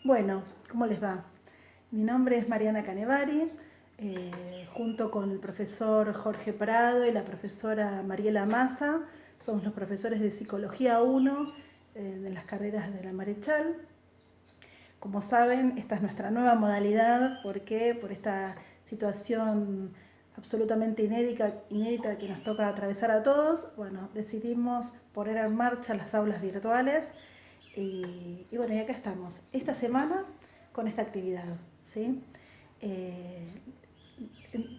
Bueno, ¿cómo les va? Mi nombre es Mariana Canevari, junto con el profesor Jorge Prado y la profesora Mariela Massa, somos los profesores de Psicología 1 de las carreras de la Marechal. Como saben, esta es nuestra nueva modalidad, ¿por qué? Por esta situación absolutamente inédita que nos toca atravesar a todos. Bueno, decidimos poner en marcha las aulas virtuales y bueno, y acá estamos, esta semana con esta actividad, ¿sí?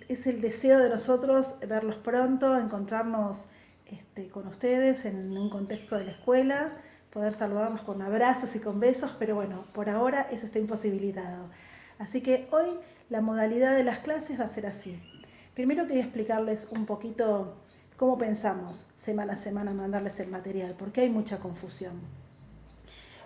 Es el deseo de nosotros verlos pronto, encontrarnos con ustedes en un contexto de la escuela, poder saludarnos con abrazos y con besos, pero bueno, por ahora eso está imposibilitado. Así que hoy la modalidad de las clases va a ser así. Primero quería explicarles un poquito cómo pensamos semana a semana mandarles el material, porque hay mucha confusión.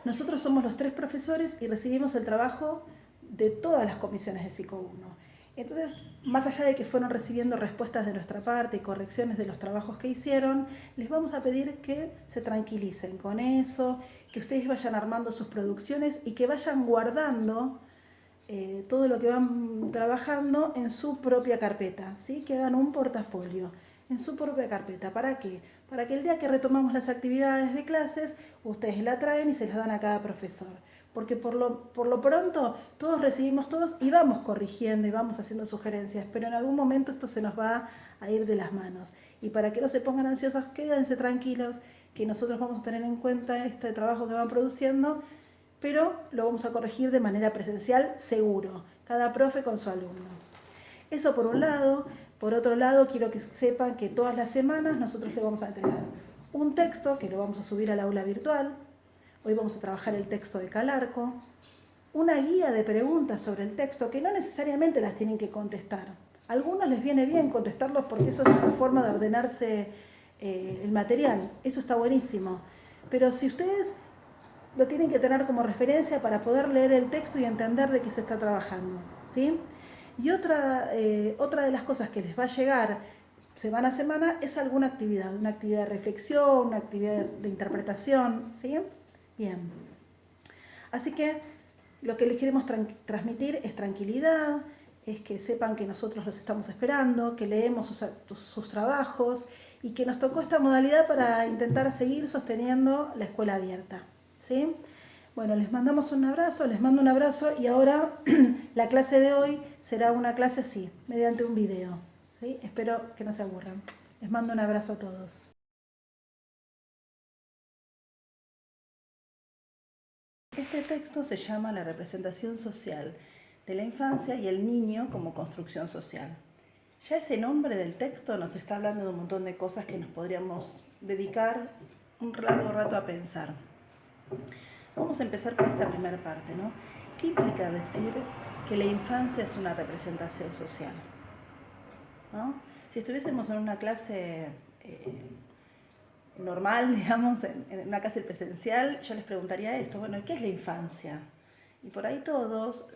Nosotros somos los 3 profesores y recibimos el trabajo de todas las comisiones de Psico 1. Entonces, más allá de que fueron recibiendo respuestas de nuestra parte y correcciones de los trabajos que hicieron, les vamos a pedir que se tranquilicen con eso, que ustedes vayan armando sus producciones y que vayan guardando todo lo que van trabajando en su propia carpeta, ¿sí? Que hagan un portafolio en su propia carpeta. ¿Para qué? Para que el día que retomamos las actividades de clases, ustedes la traen y se las dan a cada profesor. Porque por lo pronto todos recibimos todos y vamos corrigiendo y vamos haciendo sugerencias, pero en algún momento esto se nos va a ir de las manos. Y para que no se pongan ansiosos, quédense tranquilos, que nosotros vamos a tener en cuenta este trabajo que van produciendo, pero lo vamos a corregir de manera presencial seguro, cada profe con su alumno. Eso por un lado. Por otro lado, quiero que sepan que todas las semanas nosotros le vamos a entregar un texto que lo vamos a subir al aula virtual. Hoy vamos a trabajar el texto de Calarco, una guía de preguntas sobre el texto que no necesariamente las tienen que contestar. A algunos les viene bien contestarlos porque eso es una forma de ordenarse el material, eso está buenísimo. Pero si ustedes lo tienen que tener como referencia para poder leer el texto y entender de qué se está trabajando, ¿sí? Y otra de las cosas que les va a llegar semana a semana es alguna actividad, una actividad de reflexión, una actividad de interpretación, ¿sí? Bien. Así que lo que les queremos transmitir es tranquilidad, es que sepan que nosotros los estamos esperando, que leemos sus trabajos y que nos tocó esta modalidad para intentar seguir sosteniendo la escuela abierta, ¿sí? Bueno, les mandamos un abrazo, les mando un abrazo y ahora la clase de hoy será una clase así, mediante un video, ¿sí? Espero que no se aburran. Les mando un abrazo a todos. Este texto se llama La representación social de la infancia y el niño como construcción social. Ya ese nombre del texto nos está hablando de un montón de cosas que nos podríamos dedicar un largo rato a pensar. Vamos a empezar por esta primera parte, ¿no? ¿Qué implica decir que la infancia es una representación social? ¿No? Si estuviésemos en una clase normal, digamos, en una clase presencial, yo les preguntaría esto, bueno, ¿qué es la infancia? Y por ahí todos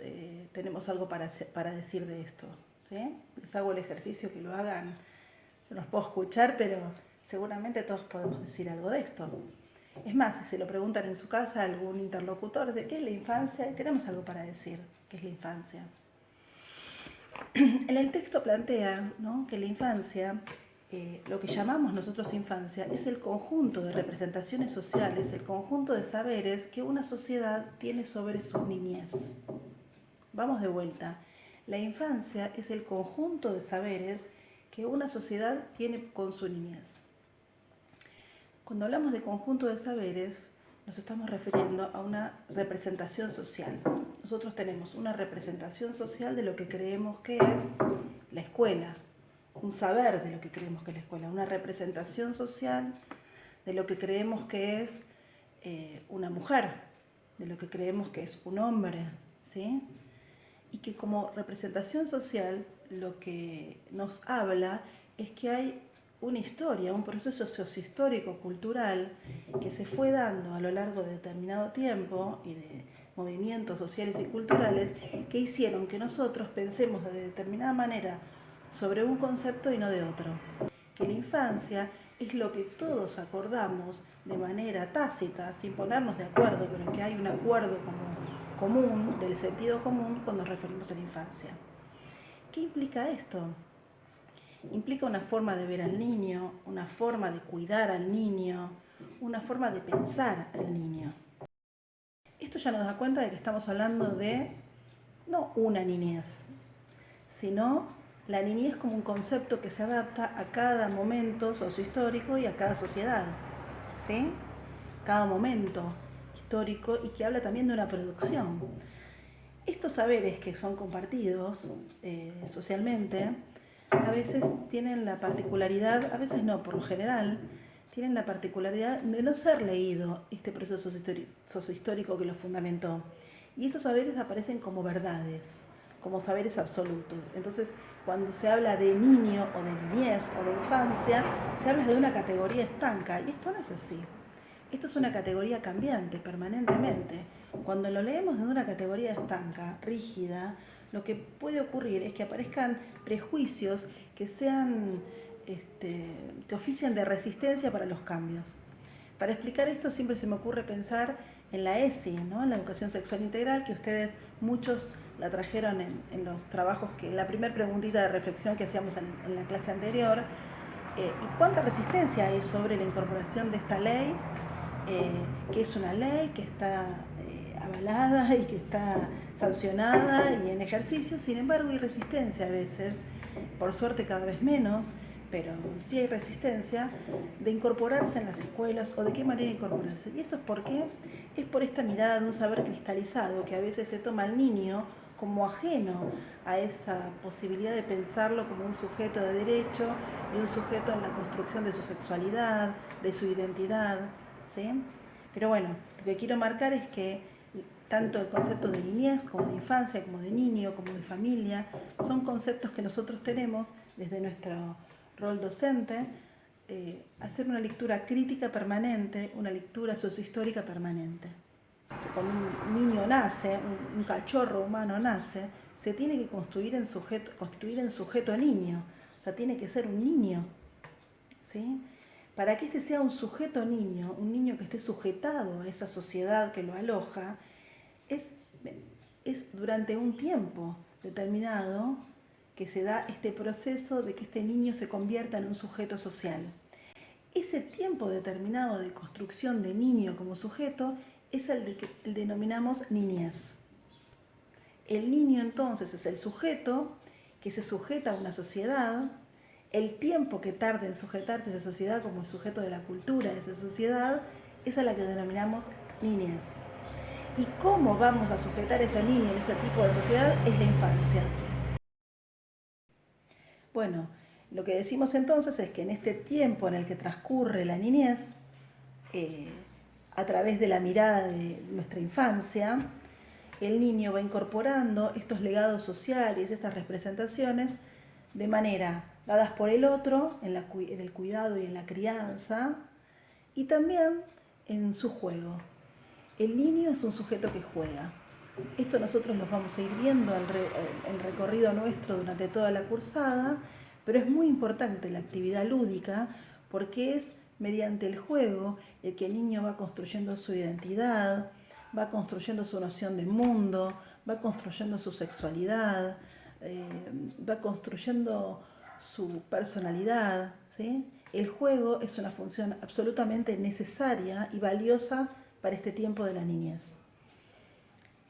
tenemos algo para decir de esto, ¿sí? Les hago el ejercicio que lo hagan, yo los puedo escuchar, pero seguramente todos podemos decir algo de esto. Es más, si se lo preguntan en su casa a algún interlocutor de qué es la infancia, tenemos algo para decir, qué es la infancia. En el texto plantea, ¿no?, que la infancia, lo que llamamos nosotros infancia, es el conjunto de representaciones sociales, el conjunto de saberes que una sociedad tiene sobre su niñez. Vamos de vuelta. La infancia es el conjunto de saberes que una sociedad tiene con su niñez. Cuando hablamos de conjunto de saberes, nos estamos refiriendo a una representación social. Nosotros tenemos una representación social de lo que creemos que es la escuela, un saber de lo que creemos que es la escuela, una representación social de lo que creemos que es una mujer, de lo que creemos que es un hombre, ¿sí? Y que como representación social lo que nos habla es que hay una historia, un proceso sociohistórico, cultural, que se fue dando a lo largo de determinado tiempo y de movimientos sociales y culturales que hicieron que nosotros pensemos de determinada manera sobre un concepto y no de otro. Que la infancia es lo que todos acordamos de manera tácita, sin ponernos de acuerdo, pero que hay un acuerdo como común, del sentido común cuando nos referimos a la infancia. ¿Qué implica esto? Implica una forma de ver al niño, una forma de cuidar al niño, una forma de pensar al niño. Esto ya nos da cuenta de que estamos hablando de no una niñez, sino la niñez como un concepto que se adapta a cada momento sociohistórico y a cada sociedad, ¿sí? Cada momento histórico y que habla también de una producción. Estos saberes que son compartidos socialmente, a veces tienen la particularidad, a veces no, por lo general, tienen la particularidad de no ser leído este proceso sociohistórico que lo fundamentó. Y estos saberes aparecen como verdades, como saberes absolutos. Entonces, cuando se habla de niño o de niñez o de infancia, se habla de una categoría estanca, y esto no es así. Esto es una categoría cambiante permanentemente. Cuando lo leemos desde una categoría estanca, rígida, lo que puede ocurrir es que aparezcan prejuicios que sean, que ofician de resistencia para los cambios. Para explicar esto siempre se me ocurre pensar en la ESI, ¿no? En la educación sexual integral, que ustedes muchos la trajeron en los trabajos, que la primera preguntita de reflexión que hacíamos en la clase anterior. ¿Y cuánta resistencia hay sobre la incorporación de esta ley? Que es una ley que está avalada y que está sancionada y en ejercicio. Sin embargo, hay resistencia a veces, por suerte cada vez menos, pero sí hay resistencia de incorporarse en las escuelas o de qué manera incorporarse. ¿Y esto es por qué? Es por esta mirada de un saber cristalizado que a veces se toma al niño como ajeno a esa posibilidad de pensarlo como un sujeto de derecho y un sujeto en la construcción de su sexualidad, de su identidad, ¿sí? Pero bueno, lo que quiero marcar es que tanto el concepto de niñez como de infancia, como de niño, como de familia, son conceptos que nosotros tenemos desde nuestro rol docente, hacer una lectura crítica permanente, una lectura sociohistórica permanente. Cuando un niño nace, un cachorro humano nace, se tiene que constituir en sujeto niño, o sea, tiene que ser un niño, ¿sí? Para que este sea un sujeto niño, un niño que esté sujetado a esa sociedad que lo aloja, es durante un tiempo determinado que se da este proceso de que este niño se convierta en un sujeto social. Ese tiempo determinado de construcción de niño como sujeto es el que denominamos niñez. El niño entonces es el sujeto que se sujeta a una sociedad. El tiempo que tarda en sujetarse a esa sociedad como el sujeto de la cultura de esa sociedad es a la que denominamos niñez. ¿Y cómo vamos a sujetar a ese niño en ese tipo de sociedad? Es la infancia. Bueno, lo que decimos entonces es que en este tiempo en el que transcurre la niñez, a través de la mirada de nuestra infancia, el niño va incorporando estos legados sociales, estas representaciones, de manera dadas por el otro, en el cuidado y en la crianza, y también en su juego. El niño es un sujeto que juega. Esto nosotros lo vamos a ir viendo en el recorrido nuestro durante toda la cursada, pero es muy importante la actividad lúdica porque es mediante el juego el que el niño va construyendo su identidad, va construyendo su noción de mundo, va construyendo su sexualidad, va construyendo su personalidad, ¿sí? El juego es una función absolutamente necesaria y valiosa para este tiempo de la niñez.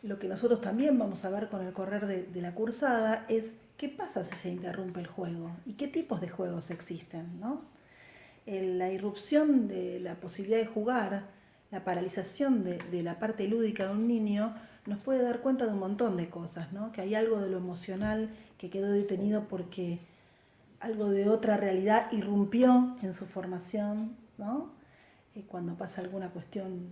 Lo que nosotros también vamos a ver con el correr de la cursada es qué pasa si se interrumpe el juego y qué tipos de juegos existen, ¿no? La irrupción de la posibilidad de jugar, la paralización de la parte lúdica de un niño nos puede dar cuenta de un montón de cosas, ¿no? Que hay algo de lo emocional que quedó detenido porque algo de otra realidad irrumpió en su formación, ¿no? Cuando pasa alguna cuestión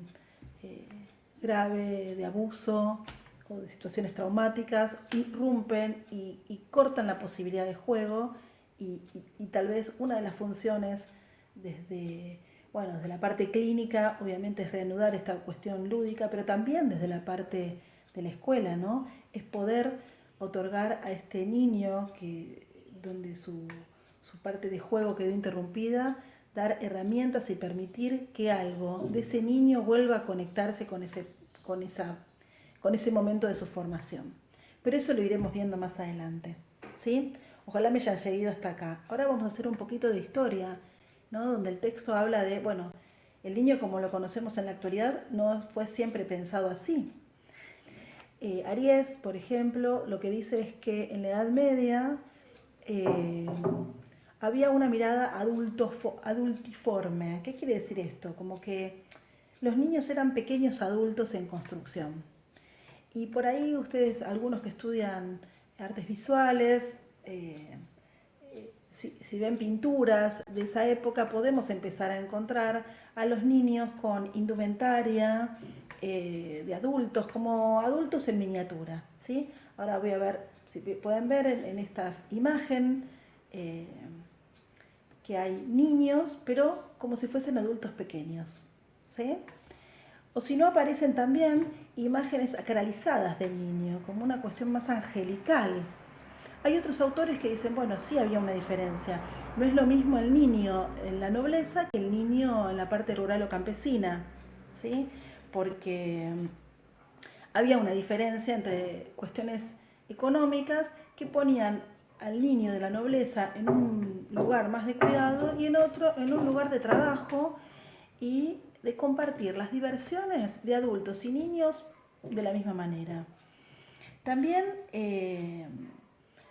grave de abuso o de situaciones traumáticas, irrumpen y cortan la posibilidad de juego y tal vez una de las funciones desde la parte clínica obviamente es reanudar esta cuestión lúdica, pero también desde la parte de la escuela, ¿no? Es poder otorgar a este niño donde su parte de juego quedó interrumpida, dar herramientas y permitir que algo de ese niño vuelva a conectarse con con ese momento de su formación. Pero eso lo iremos viendo más adelante, ¿sí? Ojalá me hayan seguido hasta acá. Ahora vamos a hacer un poquito de historia, ¿no? Donde el texto habla de, bueno, el niño como lo conocemos en la actualidad no fue siempre pensado así. Aries, por ejemplo, lo que dice es que en la Edad Media eh, había una mirada adultiforme. ¿Qué quiere decir esto? Como que los niños eran pequeños adultos en construcción. Y por ahí ustedes, algunos que estudian artes visuales, si ven pinturas de esa época, podemos empezar a encontrar a los niños con indumentaria de adultos, como adultos en miniatura, ¿sí? Ahora voy a ver, si pueden ver en esta imagen eh, que hay niños, pero como si fuesen adultos pequeños, ¿sí? O si no, aparecen también imágenes acralizadas del niño, como una cuestión más angelical. Hay otros autores que dicen, bueno, sí había una diferencia. No es lo mismo el niño en la nobleza que el niño en la parte rural o campesina, ¿sí? Porque había una diferencia entre cuestiones económicas que ponían al niño de la nobleza en un lugar más de cuidado y en otro en un lugar de trabajo y de compartir las diversiones de adultos y niños de la misma manera. También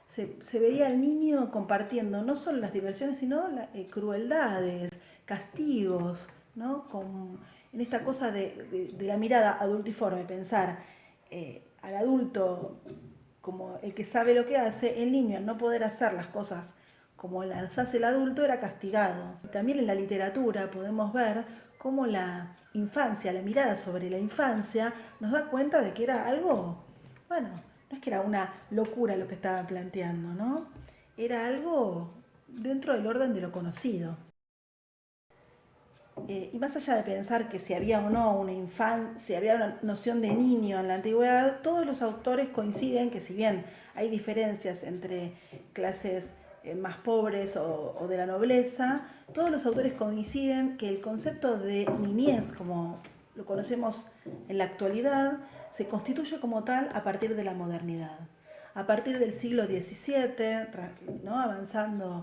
se veía al niño compartiendo no solo las diversiones, sino crueldades, castigos, ¿no? En esta cosa de la mirada adultiforme, pensar al adulto como el que sabe lo que hace, el niño al no poder hacer las cosas como las hace el adulto era castigado. También en la literatura podemos ver cómo la infancia, la mirada sobre la infancia nos da cuenta de que era algo, bueno, no es que era una locura lo que estaban planteando, ¿no? Era algo dentro del orden de lo conocido. Y más allá de pensar que si había o no una infancia, si había una noción de niño en la antigüedad, todos los autores coinciden que si bien hay diferencias entre clases más pobres o de la nobleza, todos los autores coinciden que el concepto de niñez, como lo conocemos en la actualidad, se constituye como tal a partir de la modernidad. A partir del siglo XVII, ¿no? Avanzando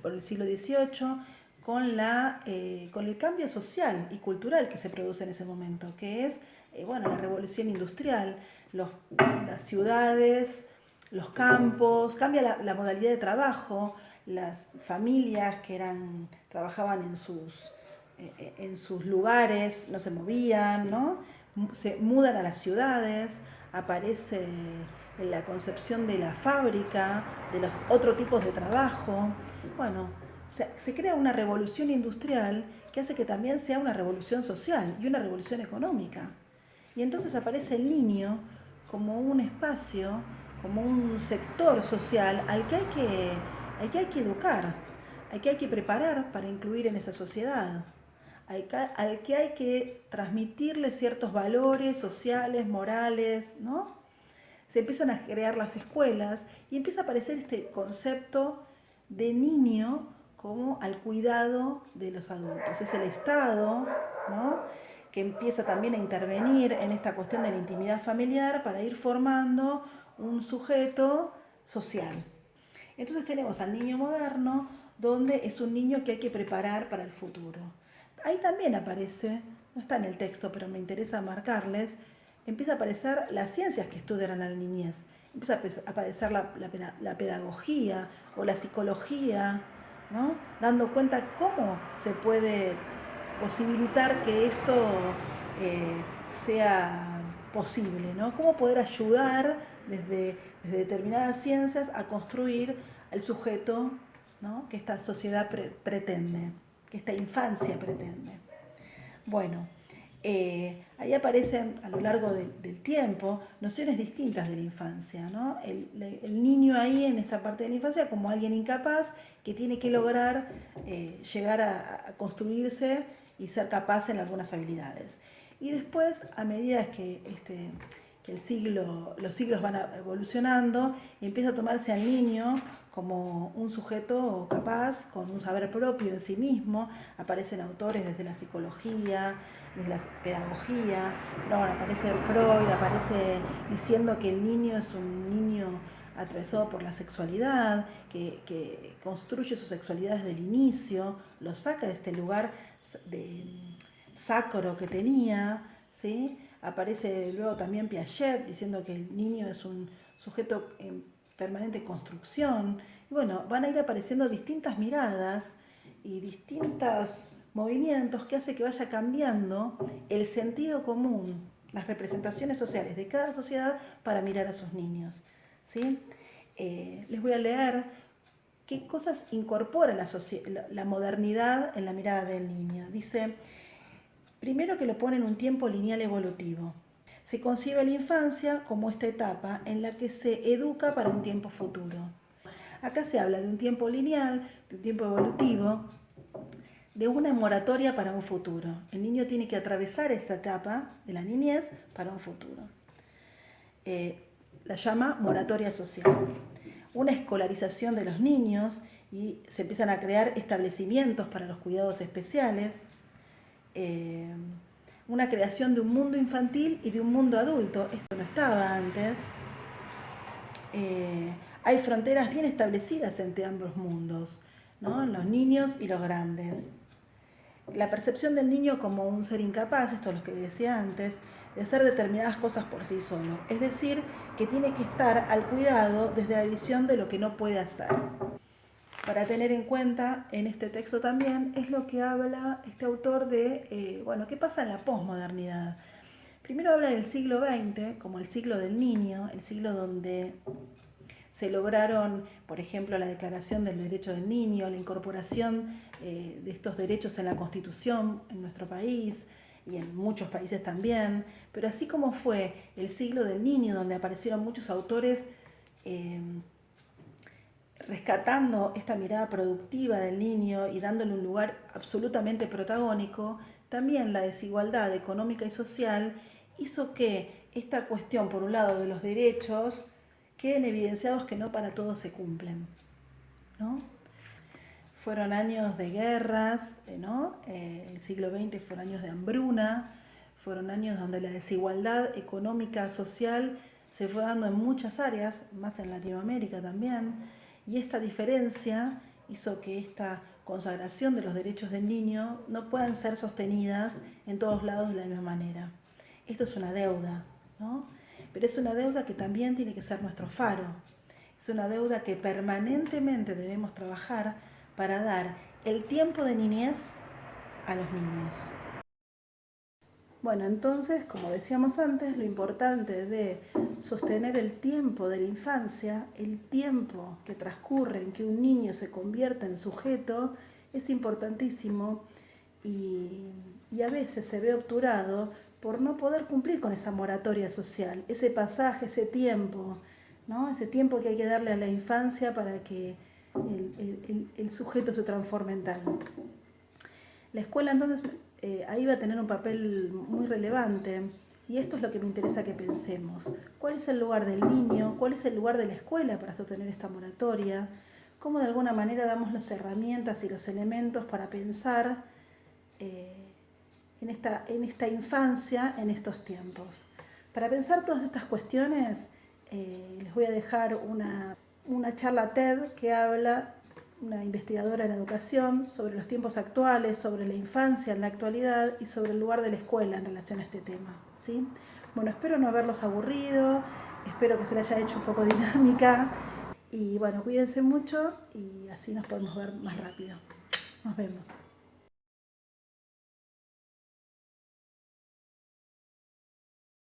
por el siglo XVIII, con el cambio social y cultural que se produce en ese momento, que es bueno, la revolución industrial, las ciudades, los campos, cambia la modalidad de trabajo, las familias que trabajaban en sus lugares, no se movían, ¿no? Se mudan a las ciudades, aparece la concepción de la fábrica, de los otros tipos de trabajo. Bueno, se crea una revolución industrial que hace que también sea una revolución social y una revolución económica. Y entonces aparece el niño como un espacio, como un sector social al que hay que educar, al que hay que preparar para incluir en esa sociedad, al que hay que transmitirle ciertos valores sociales, morales, ¿no? Se empiezan a crear las escuelas y empieza a aparecer este concepto de niño como al cuidado de los adultos. Es el Estado, ¿no? Que empieza también a intervenir en esta cuestión de la intimidad familiar para ir formando un sujeto social. Entonces tenemos al niño moderno, donde es un niño que hay que preparar para el futuro. Ahí también aparece, no está en el texto, pero me interesa marcarles, empieza a aparecer las ciencias que estudian a la niñez, empieza a aparecer la pedagogía o la psicología, ¿no? Dando cuenta cómo se puede posibilitar que esto sea posible, ¿no? Cómo poder ayudar desde determinadas ciencias a construir el sujeto, ¿no? Que esta sociedad pretende, que esta infancia pretende. Bueno, ahí aparecen a lo largo del tiempo nociones distintas de la infancia, ¿no? El niño ahí en esta parte de la infancia como alguien incapaz que tiene que lograr llegar a construirse y ser capaz en algunas habilidades. Y después, a medida que los siglos van evolucionando, empieza a tomarse al niño como un sujeto capaz, con un saber propio en sí mismo. Aparecen autores desde la psicología, desde la pedagogía, no, aparece Freud, aparece diciendo que el niño es un niño atravesado por la sexualidad, que construye su sexualidad desde el inicio, lo saca de este lugar sacro que tenía, ¿sí? Aparece luego también Piaget diciendo que el niño es un sujeto en permanente construcción. Y bueno, van a ir apareciendo distintas miradas y distintos movimientos que hace que vaya cambiando el sentido común, las representaciones sociales de cada sociedad para mirar a sus niños, ¿sí? Les voy a leer qué cosas incorpora la modernidad en la mirada del niño. Dice, primero que lo pone en un tiempo lineal evolutivo. Se concibe la infancia como esta etapa en la que se educa para un tiempo futuro. Acá se habla de un tiempo lineal, de un tiempo evolutivo, de una moratoria para un futuro. El niño tiene que atravesar esa etapa de la niñez para un futuro. La llama moratoria social. Una escolarización de los niños y se empiezan a crear establecimientos para los cuidados especiales. Una creación de un mundo infantil y de un mundo adulto. Esto no estaba antes. Hay fronteras bien establecidas entre ambos mundos, ¿no? Los niños y los grandes. La percepción del niño como un ser incapaz, esto es lo que decía antes, de hacer determinadas cosas por sí solo. Es decir, que tiene que estar al cuidado desde la visión de lo que no puede hacer. Para tener en cuenta en este texto también es lo que habla este autor de, ¿qué pasa en la posmodernidad? Primero habla del siglo XX como el siglo del niño, el siglo donde se lograron, por ejemplo, la Declaración del Derecho del Niño, la incorporación de estos derechos en la Constitución en nuestro país y en muchos países también, pero así como fue el siglo del niño, donde aparecieron muchos autores rescatando esta mirada productiva del niño y dándole un lugar absolutamente protagónico, también la desigualdad económica y social hizo que esta cuestión, por un lado, de los derechos, queden evidenciados que no para todos se cumplen, ¿no? Fueron años de guerras, ¿no? El siglo XX fueron años de hambruna, fueron años donde la desigualdad económica, social, se fue dando en muchas áreas, más en Latinoamérica también, y esta diferencia hizo que esta consagración de los derechos del niño no puedan ser sostenidas en todos lados de la misma manera. Esto es una deuda, ¿no? Pero es una deuda que también tiene que ser nuestro faro. Es una deuda que permanentemente debemos trabajar para dar el tiempo de niñez a los niños. Bueno, entonces, como decíamos antes, lo importante de sostener el tiempo de la infancia, el tiempo que transcurre en que un niño se convierta en sujeto, es importantísimo y a veces se ve obturado por no poder cumplir con esa moratoria social, ese pasaje, ese tiempo, ¿no? Ese tiempo que hay que darle a la infancia para que el sujeto se transforme en tal. La escuela entonces ahí va a tener un papel muy relevante y esto es lo que me interesa que pensemos. ¿Cuál es el lugar del niño? ¿Cuál es el lugar de la escuela para sostener esta moratoria? ¿Cómo de alguna manera damos las herramientas y los elementos para pensar en esta infancia, en estos tiempos? Para pensar todas estas cuestiones, les voy a dejar una charla TED que habla, una investigadora en educación, sobre los tiempos actuales, sobre la infancia en la actualidad y sobre el lugar de la escuela en relación a este tema, ¿sí? Bueno, espero no haberlos aburrido, espero que se les haya hecho un poco dinámica y bueno, cuídense mucho y así nos podemos ver más rápido. Nos vemos.